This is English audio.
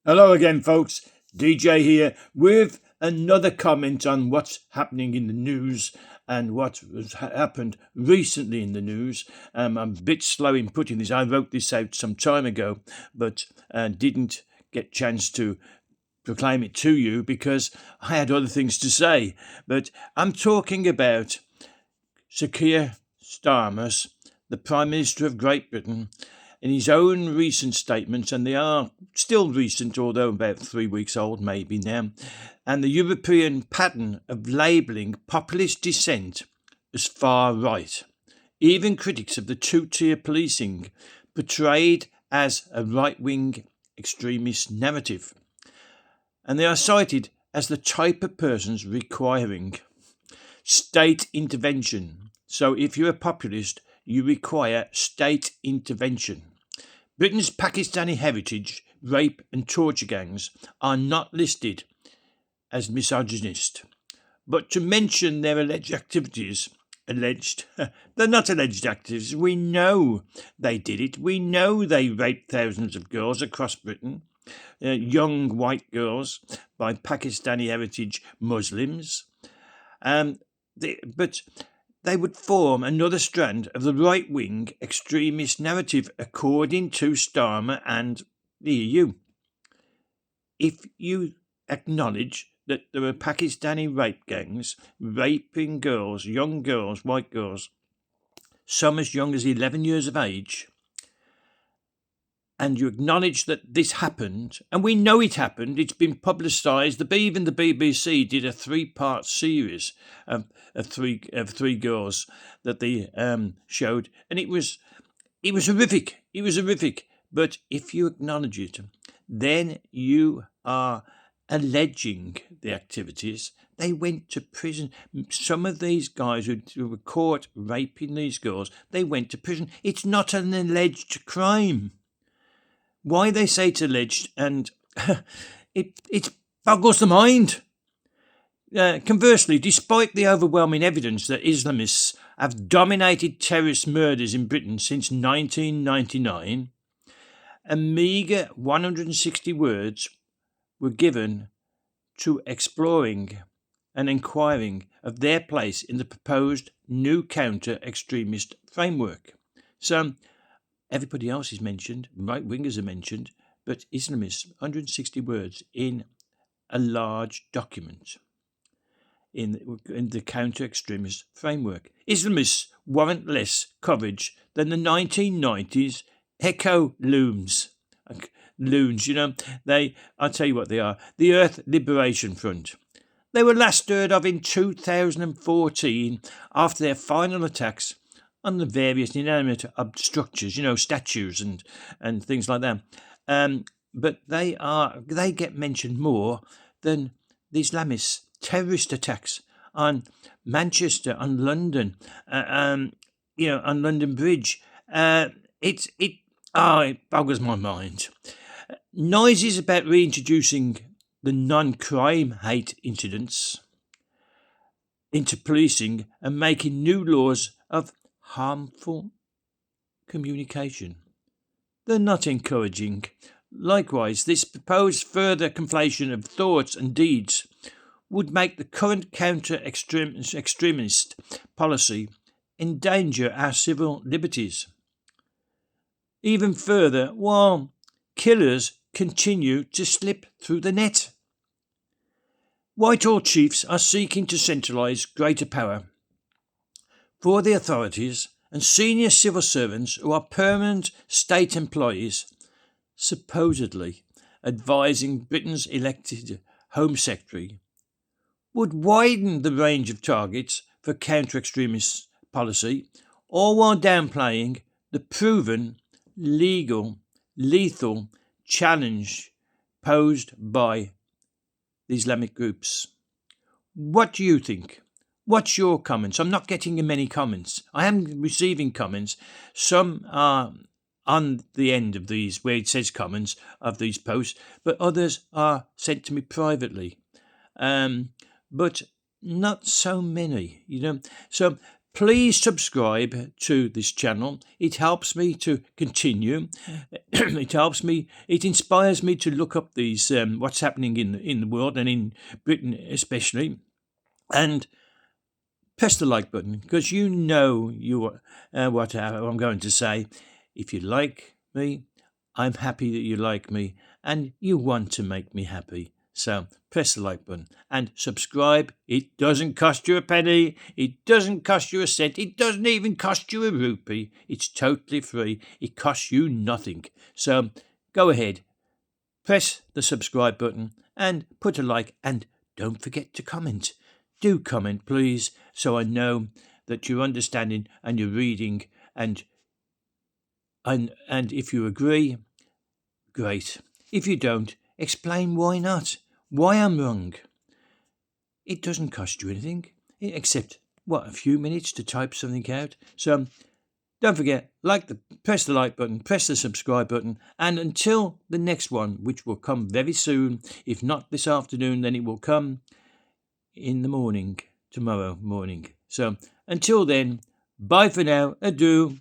Hello again, folks. DJ here with another comment on what's happening in the news and what has happened recently in the news. I'm a bit slow in putting this. I wrote this out some time ago, but didn't get a chance to proclaim it to you because I had other things to say. But I'm talking about Sir Keir Starmer, the Prime Minister of Great Britain, in his own recent statements, and they are still recent, although about 3 weeks old maybe now, and the European pattern of labelling populist dissent as far right. Even critics of the two-tier policing portrayed as a right-wing extremist narrative. And they are cited as the type of persons requiring state intervention. So if you're a populist, you require state intervention. Britain's Pakistani heritage, rape and torture gangs are not listed as misogynist, but to mention their alleged activities, they're not alleged activities, we know they did it, we know they raped thousands of girls across Britain, young white girls by Pakistani heritage Muslims, but they would form another strand of the right-wing extremist narrative, according to Starmer and the EU. If you acknowledge that there are Pakistani rape gangs raping girls, young girls, white girls, some as young as 11 years of age, and you acknowledge that this happened, and we know it happened, it's been publicised. Even the BBC did a 3-part series of three girls that they showed, and it was horrific. It was horrific. But if you acknowledge it, then you are alleging the activities. They went to prison. Some of these guys who were caught raping these girls, they went to prison. It's not an alleged crime. Why they say it's alleged, and it boggles the mind. Conversely, despite the overwhelming evidence that Islamists have dominated terrorist murders in Britain since 1999, a meagre 160 words were given to exploring and inquiring of their place in the proposed new counter-extremist framework. So, everybody else is mentioned, right-wingers are mentioned, but Islamists, 160 words in a large document in the counter-extremist framework. Islamists warrant less coverage than the 1990s echo loons. Loons, I'll tell you what they are. The Earth Liberation Front. They were last heard of in 2014 after their final attacks on the various inanimate structures, statues and things like that. But they get mentioned more than the Islamists' terrorist attacks on Manchester, on London, on London Bridge. It boggles my mind. Noises about reintroducing the non-crime hate incidents into policing and making new laws of harmful communication. They're not encouraging. Likewise, this proposed further conflation of thoughts and deeds would make the current counter-extremist policy endanger our civil liberties. Even further, while killers continue to slip through the net. Whitehall chiefs are seeking to centralise greater power for the authorities and senior civil servants who are permanent state employees, supposedly advising Britain's elected Home Secretary, would widen the range of targets for counter-extremist policy, all while downplaying the proven, legal, lethal challenge posed by the Islamic groups. What do you think? What's your comments? I'm not getting many comments. I am receiving comments. Some are on the end of these, where it says comments of these posts, but others are sent to me privately. But not so many, So Please subscribe to this channel. It helps me to continue. It inspires me to look up these what's happening in the world and in Britain especially. And press the like button, because you know what I'm going to say. If you like me, I'm happy that you like me and you want to make me happy. So press the like button and subscribe. It doesn't cost you a penny. It doesn't cost you a cent. It doesn't even cost you a rupee. It's totally free. It costs you nothing. So go ahead, press the subscribe button and put a like, and don't forget to comment. Do comment, please, so I know that you're understanding and you're reading, and if you agree, great. If you don't, explain why not, why I'm wrong. It doesn't cost you anything, except, a few minutes to type something out. So don't forget, press the like button, press the subscribe button, and until the next one, which will come very soon, if not this afternoon, then it will come in the morning, tomorrow morning. So until then, bye for now, adieu.